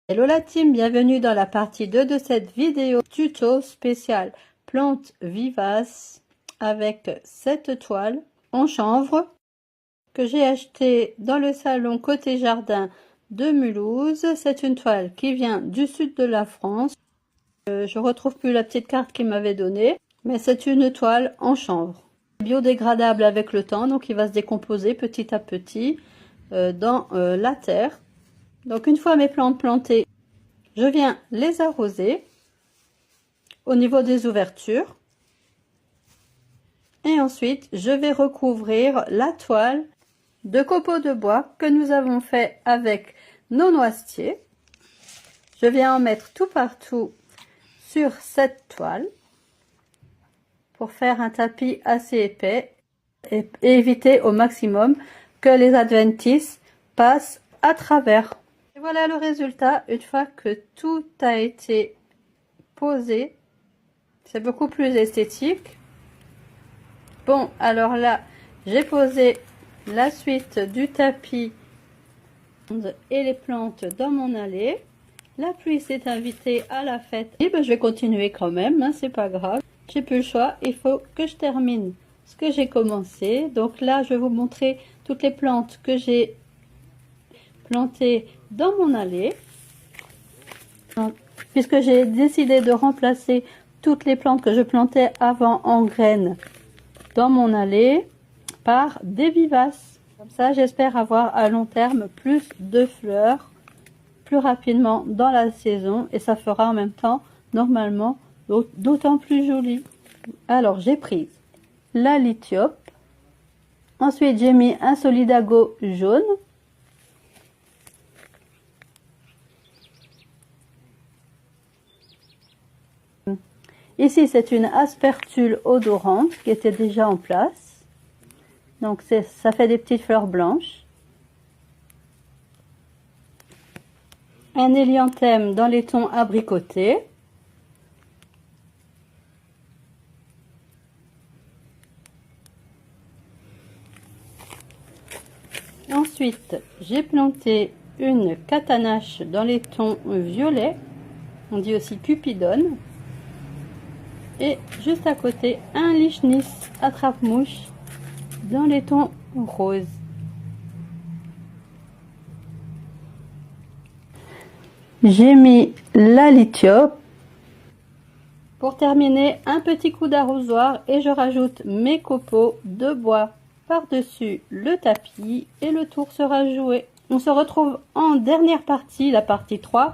Hello la team, bienvenue dans la partie 2 de cette vidéo tuto spéciale plantes vivaces avec cette toile en chanvre que j'ai achetée dans le salon côté jardin de Mulhouse. C'est une toile qui vient du sud de la France. Je retrouve plus la petite carte qu'il m'avait donnée, mais c'est une toile en chanvre. Biodégradable avec le temps, donc il va se décomposer petit à petit dans la terre. Donc une fois mes plantes plantées, je viens les arroser au niveau des ouvertures. Et ensuite, je vais recouvrir la toile de copeaux de bois que nous avons fait avec nos noisetiers. Je viens en mettre tout partout sur cette toile pour faire un tapis assez épais et éviter au maximum que les adventices passent à travers. Et voilà le résultat une fois que tout a été posé. C'est beaucoup plus esthétique. Bon, alors là, j'ai posé la suite du tapis et les plantes dans mon allée. La pluie s'est invitée à la fête. Et ben, je vais continuer quand même, hein, c'est pas grave. J'ai plus le choix, il faut que je termine ce que j'ai commencé. Donc là, je vais vous montrer toutes les plantes que j'ai plantées dans mon allée. Donc, puisque j'ai décidé de remplacer toutes les plantes que je plantais avant en graines dans mon allée par des vivaces. Comme ça, j'espère avoir à long terme plus de fleurs plus rapidement dans la saison et ça fera en même temps normalement d'autant plus joli. Alors j'ai pris la lithope, ensuite j'ai mis un solidago jaune, ici c'est une aspertule odorante qui était déjà en place, donc ça fait des petites fleurs blanches. Un hélianthème dans les tons abricotés. Ensuite, j'ai planté une catanache dans les tons violets. On dit aussi cupidone. Et juste à côté, un lichnis attrape-mouche dans les tons roses. J'ai mis la lithope. Pour terminer, un petit coup d'arrosoir et je rajoute mes copeaux de bois par-dessus le tapis et le tour sera joué. On se retrouve en dernière partie, la partie 3.